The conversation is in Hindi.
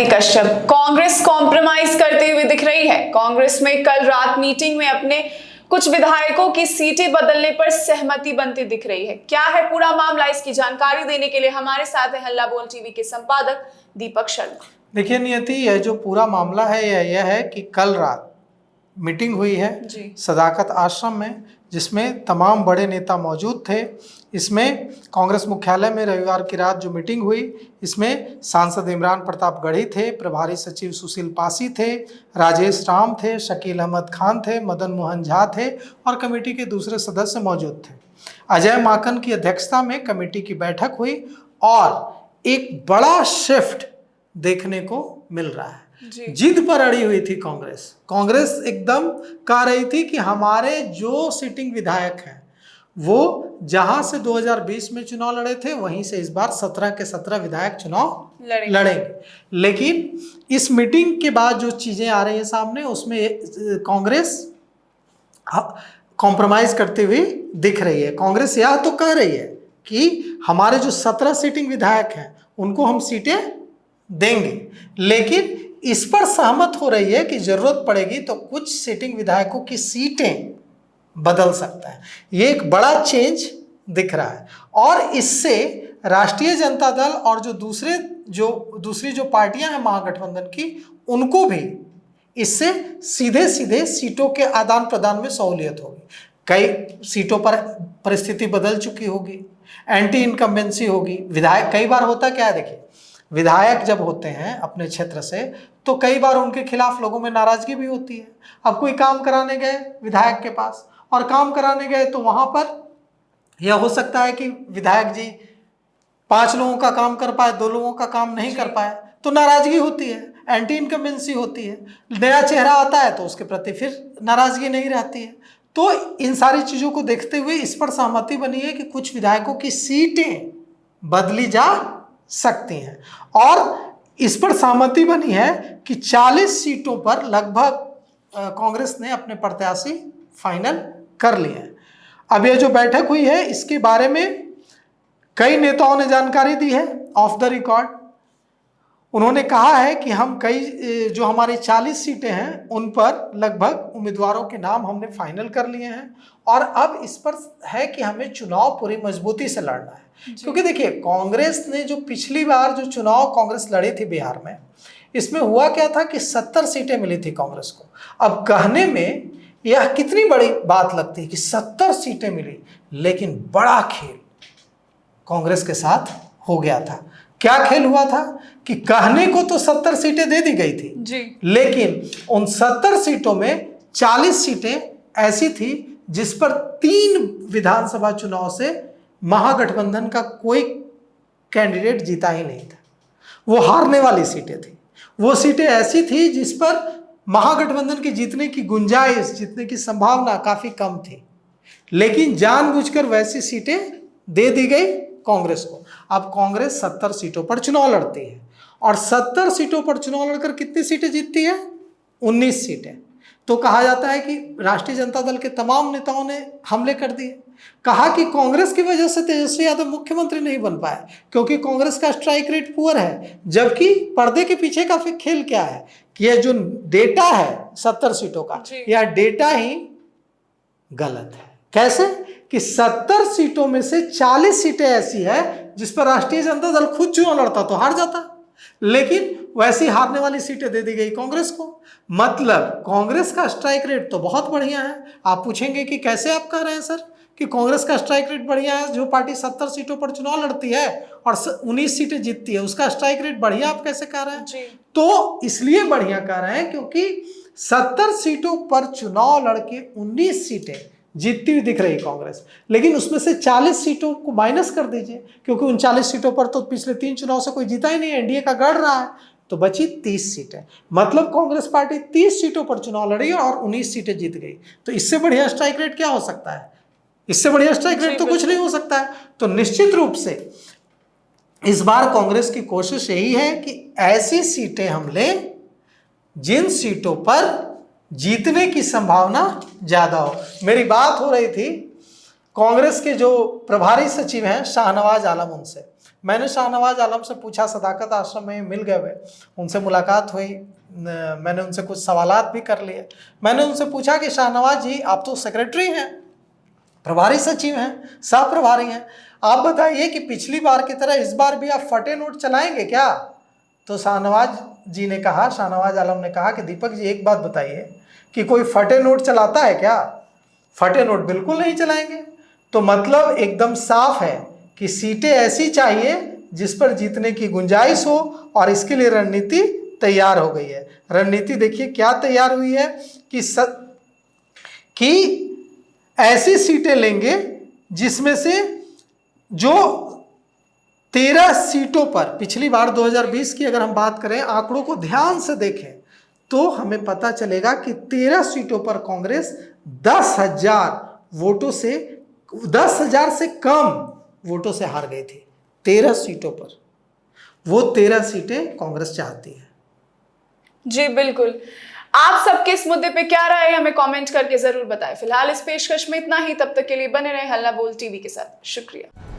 कश्यप, कांग्रेस कॉम्प्रोमाइज करते हुए दिख रही है। कांग्रेस में कल रात मीटिंग में अपने कुछ विधायकों की सीटें बदलने पर सहमति बनती दिख रही है। क्या है पूरा मामला, इसकी जानकारी देने के लिए हमारे साथ है हल्ला बोल टीवी के संपादक दीपक शर्मा। देखिए नियति, यह जो पूरा मामला है यह है कि कल रात मीटिंग हुई है सदाकत आश्रम में, जिसमें तमाम बड़े नेता मौजूद थे। इसमें कांग्रेस मुख्यालय में रविवार की रात जो मीटिंग हुई, इसमें सांसद इमरान प्रताप गढ़ी थे, प्रभारी सचिव सुशील पासी थे, राजेश राम थे, शकील अहमद खान थे, मदन मोहन झा थे और कमेटी के दूसरे सदस्य मौजूद थे। अजय माकन की अध्यक्षता में कमेटी की बैठक हुई और एक बड़ा शिफ्ट देखने को मिल रहा है। जिद पर अड़ी हुई थी कांग्रेस एकदम कह रही थी कि हमारे जो सिटिंग विधायक हैं वो जहां से 2020 में चुनाव लड़े थे वहीं से इस बार 17 के 17 विधायक चुनाव लड़ेंगे। लेकिन इस मीटिंग के बाद जो चीजें आ रही हैं सामने, उसमें कांग्रेस कॉम्प्रोमाइज करते हुए दिख रही है। कांग्रेस यह तो कह रही है कि हमारे जो 17 सिटिंग विधायक हैं उनको हम सीटें देंगे, लेकिन इस पर सहमत हो रही है कि जरूरत पड़ेगी तो कुछ सिटिंग विधायकों की सीटें बदल सकता है। ये एक बड़ा चेंज दिख रहा है और इससे राष्ट्रीय जनता दल और जो दूसरी जो पार्टियां हैं महागठबंधन की, उनको भी इससे सीधे सीधे सीटों के आदान प्रदान में सहूलियत होगी। कई सीटों पर परिस्थिति बदल चुकी होगी, एंटी इनकम्बेंसी होगी। विधायक कई बार होता क्या है, देखिए विधायक जब होते हैं अपने क्षेत्र से तो कई बार उनके खिलाफ लोगों में नाराजगी भी होती है। अब कोई काम कराने गए विधायक के पास और काम कराने गए तो वहां पर यह हो सकता है कि विधायक जी 5 लोगों का काम कर पाए, 2 लोगों का काम नहीं कर पाए, तो नाराजगी होती है, एंटी इनकम्बेंसी होती है। नया चेहरा आता है तो उसके प्रति फिर नाराजगी नहीं रहती है। तो इन सारी चीजों को देखते हुए इस पर सहमति बनी है कि कुछ विधायकों की सीटें बदली जा सकती हैं और इस पर सहमति बनी है कि 40 सीटों पर लगभग कांग्रेस ने अपने प्रत्याशी फाइनल कर लिए हैं। अब यह जो बैठक हुई है इसके बारे में कई नेताओं ने जानकारी दी है ऑफ द रिकॉर्ड। उन्होंने कहा है कि हम जो हमारी 40 सीटें हैं उन पर लगभग उम्मीदवारों के नाम हमने फाइनल कर लिए हैं और अब इस पर है कि हमें चुनाव पूरी मजबूती से लड़ना है। क्योंकि देखिए कांग्रेस ने जो पिछली बार जो चुनाव कांग्रेस लड़ी थी बिहार में, इसमें हुआ क्या था कि 70 सीटें मिली थी कांग्रेस को। अब कहने में यह कितनी बड़ी बात लगती है कि 70 सीटें मिली, लेकिन बड़ा खेल कांग्रेस के साथ हो गया था। क्या खेल हुआ था कि कहने को तो 70 सीटें दे दी गई थी जी, लेकिन उन 70 सीटों में 40 सीटें ऐसी थी जिस पर 3 विधानसभा चुनाव से महागठबंधन का कोई कैंडिडेट जीता ही नहीं था। वो हारने वाली सीटें थी। वो सीटें ऐसी थी जिस पर महागठबंधन की जीतने की गुंजाइश, जीतने की संभावना काफी कम थी, लेकिन जानबूझकर वैसी सीटें दे दी गई कांग्रेस को। अब कांग्रेस 70 सीटों पर चुनाव लड़ती है और 70 सीटों पर चुनाव लड़कर कितनी सीटें जीतती है? 19 सीटें। तो कहा जाता है कि राष्ट्रीय जनता दल के तमाम नेताओं ने हमले कर दिए। कहा कि कांग्रेस की वजह से तेजस्वी यादव मुख्यमंत्री नहीं बन पाए क्योंकि कांग्रेस का स्ट्राइक रेट पुअर है, जबकि पर्दे के पीछे का फिर खेल क्या है कि यह जो डेटा है 70 सीटों का, यह डेटा ही गलत है। कैसे कि 70 सीटों में से 40 सीटें ऐसी है जिस पर राष्ट्रीय जनता दल खुद चुनाव लड़ता तो हार जाता, लेकिन वैसी हारने वाली सीटें दे दी गई कांग्रेस को। मतलब कांग्रेस का स्ट्राइक रेट तो बहुत बढ़िया है। आप पूछेंगे कि कैसे आप कह रहे हैं सर कि कांग्रेस का स्ट्राइक रेट बढ़िया है? जो पार्टी 70 सीटों पर चुनाव लड़ती है और 19 सीटें जीतती है उसका स्ट्राइक रेट बढ़िया आप कैसे कह रहे हैं? तो इसलिए बढ़िया कह रहे हैं क्योंकि 70 सीटों पर चुनाव लड़के 19 सीटें जीतती हुई दिख रही कांग्रेस, लेकिन उसमें से 40 सीटों को माइनस कर दीजिए क्योंकि उन 40 सीटों पर तो पिछले 3 चुनाव से कोई जीता ही नहीं, एनडीए का गढ़ रहा है, तो बची 30 सीटें। मतलब कांग्रेस पार्टी 30 सीटों पर चुनाव लड़ी और 19 सीटें जीत गई। तो इससे बढ़िया स्ट्राइक रेट क्या हो सकता है? इससे बढ़िया स्ट्राइक रेट तो कुछ नहीं हो सकता है। तो निश्चित रूप से इस बार कांग्रेस की कोशिश यही है कि ऐसी सीटें हम लें जिन सीटों पर जीतने की संभावना ज्यादा हो। मेरी बात हो रही थी कांग्रेस के जो प्रभारी सचिव हैं शाहनवाज आलम, उनसे मैंने शाहनवाज आलम से पूछा, सदाकत आश्रम में मिल गए वे, उनसे मुलाकात हुई, मैंने उनसे कुछ सवालात भी कर लिए। मैंने उनसे पूछा कि शाहनवाज जी आप तो सेक्रेटरी हैं, प्रभारी सचिव हैं, सह प्रभारी हैं, आप बताइए कि पिछली बार की तरह इस बार भी आप फटे नोट चलाएंगे क्या? तो शाहनवाज जी ने कहा, शाहनवाज आलम ने कहा कि दीपक जी एक बात बताइए कि कोई फटे नोट चलाता है क्या? फटे नोट बिल्कुल नहीं चलाएंगे। तो मतलब एकदम साफ है कि सीटें ऐसी चाहिए जिस पर जीतने की गुंजाइश हो, और इसके लिए रणनीति तैयार हो गई है। रणनीति देखिए क्या तैयार हुई है कि ऐसी सीटें लेंगे जिसमें से जो 13 सीटों पर, पिछली बार 2020 की अगर हम बात करें, आंकड़ों को ध्यान से देखें तो हमें पता चलेगा कि 13 सीटों पर कांग्रेस 10,000 वोटों से, 10,000 से कम वोटों से हार गई थी 13 सीटों पर। वो 13 सीटें कांग्रेस चाहती है। जी बिल्कुल। आप सबके इस मुद्दे पे क्या राय है हमें कमेंट करके जरूर बताएं। फिलहाल इस पेशकश में इतना ही, तब तक के लिए बने रहे हल्ला बोल टीवी के साथ। शुक्रिया।